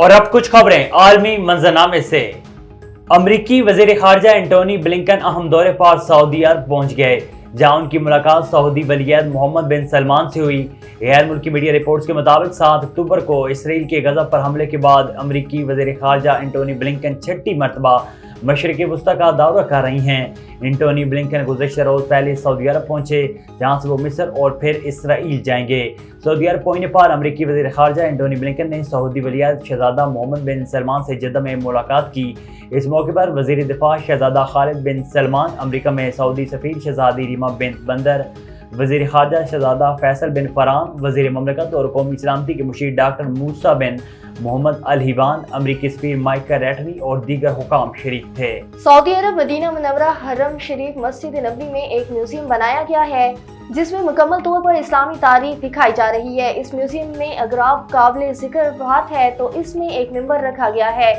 और अब कुछ खबरें आलमी मंजरनामे से। अमरीकी वजीर खारजा एंटोनी ब्लिंकन अहम दौरे पर सऊदी अरब पहुंच गए, जहां उनकी मुलाकात सऊदी वलीअहद मोहम्मद बिन सलमान से हुई। गैर मुल्की मीडिया रिपोर्ट्स के मुताबिक 7 अक्टूबर को इसराइल के गज़ा पर हमले के बाद अमरीकी वजीर खारजा एंटोनी ब्लिंकन छठी मरतबा मशरिक़ वस्ता का दौरा कर रही हैं। एंटोनी ब्लिंकन गुज़श्ता रोज़ पहले सऊदी अरब पहुंचे, जहां से वो मिस्र और फिर इसराइल जाएंगे। सऊदी अरब पहुंचने पर अमरीकी वज़ीर ख़ारजा एंटोनी ब्लिंकन ने सऊदी वलीअहद शहज़ादा मोहम्मद बिन सलमान से जद्दा में मुलाकात की। इस मौके पर वज़ीर दिफ़ा शहज़ादा खालिद बिन सलमान, अमरीका में सऊदी सफ़ीर शहज़ादी रीमा बिन बंदर, वज़ीर ख़ारजा शहज़ादा फैसल बिन फरहान, वज़ीर ममलकत और कौमी सलामती के मुशीर डॉक्टर मूसा बिन मोहम्मद अल हिबान, अमरीकी सफ़ीर माइकल रैटनी और दीगर हुकाम शरीक थे। सऊदी अरब मदीना मुनव्वरा हरम शरीफ मस्जिद नबवी में एक म्यूजियम बनाया गया है, जिसमें मुकम्मल तौर पर इस्लामी तारीख दिखाई जा रही है। इस म्यूजियम में अगर आप काबिल जिक्र बात है तो इसमें एक मिंबर रखा गया है,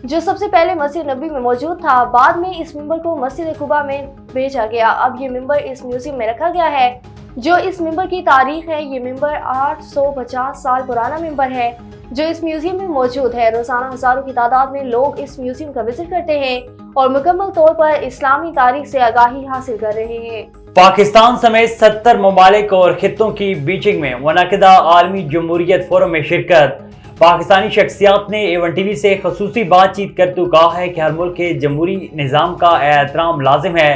जो सबसे पहले मस्जिद नबवी में मौजूद था। बाद में इस मिंबर को मस्जिद कुबा में भेजा गया। अब ये मिंबर इस म्यूजियम में रखा गया है। जो इस मिंबर की तारीख है, ये मिंबर 850 साल पुराना मिंबर है, जो इस म्यूजियम में मौजूद है। रोजाना हजारों की तादाद में लोग इस म्यूजियम का विजिट करते हैं और मुकम्मल तौर पर इस्लामी तारीख से आगाही हासिल कर रहे हैं। पाकिस्तान समेत 70 ममालिक और खित्तों की बीजिंग में मुनअक़िदा आलमी जमहूरियत फोरम में शिरकत। पाकिस्तानी शख्सियात ने A1 TV से खसूसी बातचीत करते हुए कहा है कि हर मुल्क के जमहूरी निज़ाम का एहतराम लाजिम है।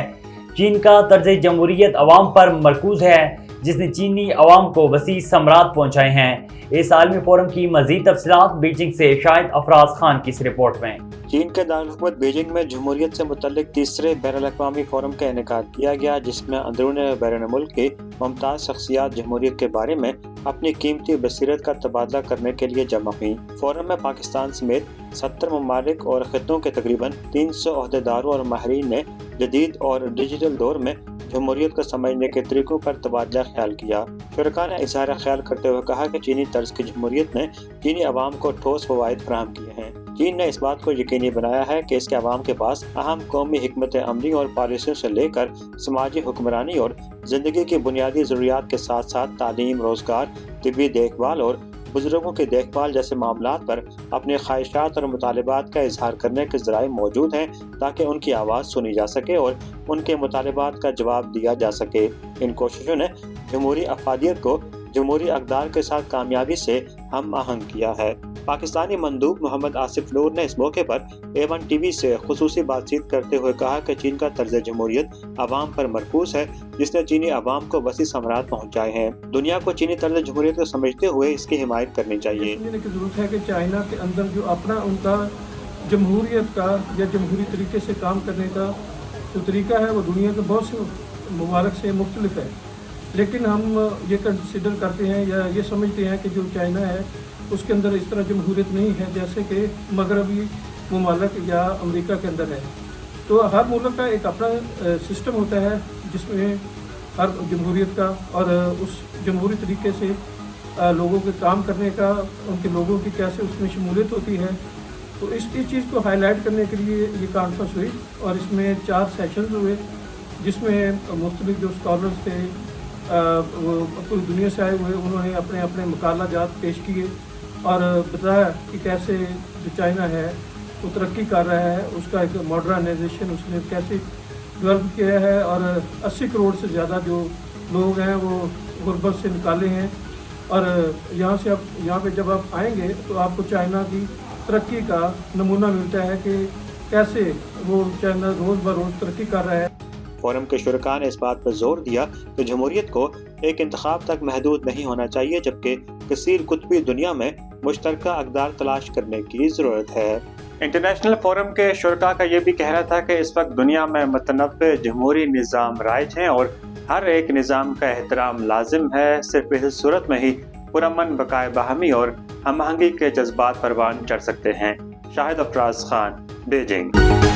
चीन का तर्ज जमहूरियत अवाम पर मरकूज है, जिसने चीनी अवाम को वसी समरात पहुँचाए हैं। इस आलमी फोरम की मज़ीद तफसीलात बीजिंग से शाहिद अफराज खान की इस रिपोर्ट में। चीन के दारुल बीजिंग में जमहूरियत से मुतल्लिक तीसरे बैनुल-अक़वामी फोरम का इनेकाद किया गया, जिसमें अंदरून बैरून मुल्क की मुमताज़ शख्सियात जमहूरियत के बारे में अपनी कीमती बसीरत का तबादला करने के लिए जमा हुई। फोरम में पाकिस्तान समेत 70 ममालिक और खित्तों के तकरीबन 300 अहदेदारों और माहिरीन ने जदीद और डिजिटल दौर में जमहूरियत को समझने के तरीकों पर तबादला ख्याल किया। शुरका ने इज़हार ख्याल करते हुए कहा कि चीनी तर्ज की जमहूरियत ने चीनी अवाम को ठोस फ़वाइद फराहम किए हैं। चीन ने इस बात को यकीनी बनाया है कि इसके अवाम के पास अहम कौमी हिकमत अमली और पॉलिसियों से लेकर समाजी हुक्मरानी और ज़िंदगी की बुनियादी ज़रूरियात के साथ साथ तालीम, रोज़गार, तिब्बी देखभाल और बुजुर्गों की देखभाल जैसे मामलात पर अपने ख्वाहिशात और मुतालिबात का इजहार करने के ज़राए मौजूद हैं, ताकि उनकी आवाज़ सुनी जा सके और उनके मुतालिबात का जवाब दिया जा सके। इन कोशिशों ने जमहूरी अफादियत को जमहूरी अक़दार के साथ कामयाबी से हम आहंग किया है। पाकिस्तानी मंदूब मोहम्मद आसिफ नूर ने इस मौके पर A1 TV से खुसूसी बातचीत करते हुए कहा कि चीन का तर्ज जमहूरियत अवाम पर मरकूज है, जिसने चीनी अवाम को वसी समरात पहुँचाए हैं। दुनिया को चीनी तर्ज जमहूरियत को समझते हुए इसकी हिमायत करनी चाहिए। की जरूरत है कि चाइना के अंदर जो अपना उनका जमहूरियत का या जमहूरी तरीके से काम करने का जो तरीका है, वो दुनिया के बहुत से ममालिक से मुख्तलिफ है। लेकिन हम ये कंसिडर करते हैं या ये समझते हैं कि जो चाइना है उसके अंदर इस तरह जमहूरियत नहीं है जैसे कि मगरबी ममालिक या अमेरिका के अंदर है। तो हर मुल्क का एक अपना सिस्टम होता है, जिसमें हर जमहूरियत का और उस जमहूरी तरीके से लोगों के काम करने का, उनके लोगों की कैसे उसमें शमूलियत होती है। तो इस चीज़ को हाईलाइट करने के लिए ये कॉन्फ्रेंस हुई और इसमें 4 सेशंस हुए, जिसमें मुख्तलिफ जो स्कॉलर्स थे पूरी दुनिया से आए हुए, उन्होंने अपने अपने मकालाजात पेश किए और बताया कि कैसे जो चाइना है वो तरक्की कर रहा है, उसका एक मॉडर्नाइजेशन उसने कैसे डेवलप किया है और 80 करोड़ से ज़्यादा जो लोग हैं वो गुर्बत से निकाले हैं। और यहाँ से अब यहाँ पे जब आप आएंगे तो आपको चाइना की तरक्की का नमूना मिलता है कि कैसे वो चाइना रोज़ ब रोज़ तरक्की कर रहा है। फोरम के शुरका ने इस बात पर जोर दिया कि जमहूरियत को एक इंतखाब तक महदूद नहीं होना चाहिए, जबकि कसीर कुतबी दुनिया में मुश्तरका अक़दार तलाश करने की ज़रूरत है। इंटरनेशनल फोरम के शुरका का ये भी कहना था कि इस वक्त दुनिया में मुतनव्वे जमहूरी निज़ाम राइज हैं और हर एक निज़ाम का एहतराम लाजिम है। सिर्फ इस सूरत में ही पुरअमन, बकाए बाहमी और हम आहंगी के जज्बात परवान चढ़ सकते हैं। शाहिद अफराज खान, बीजिंग।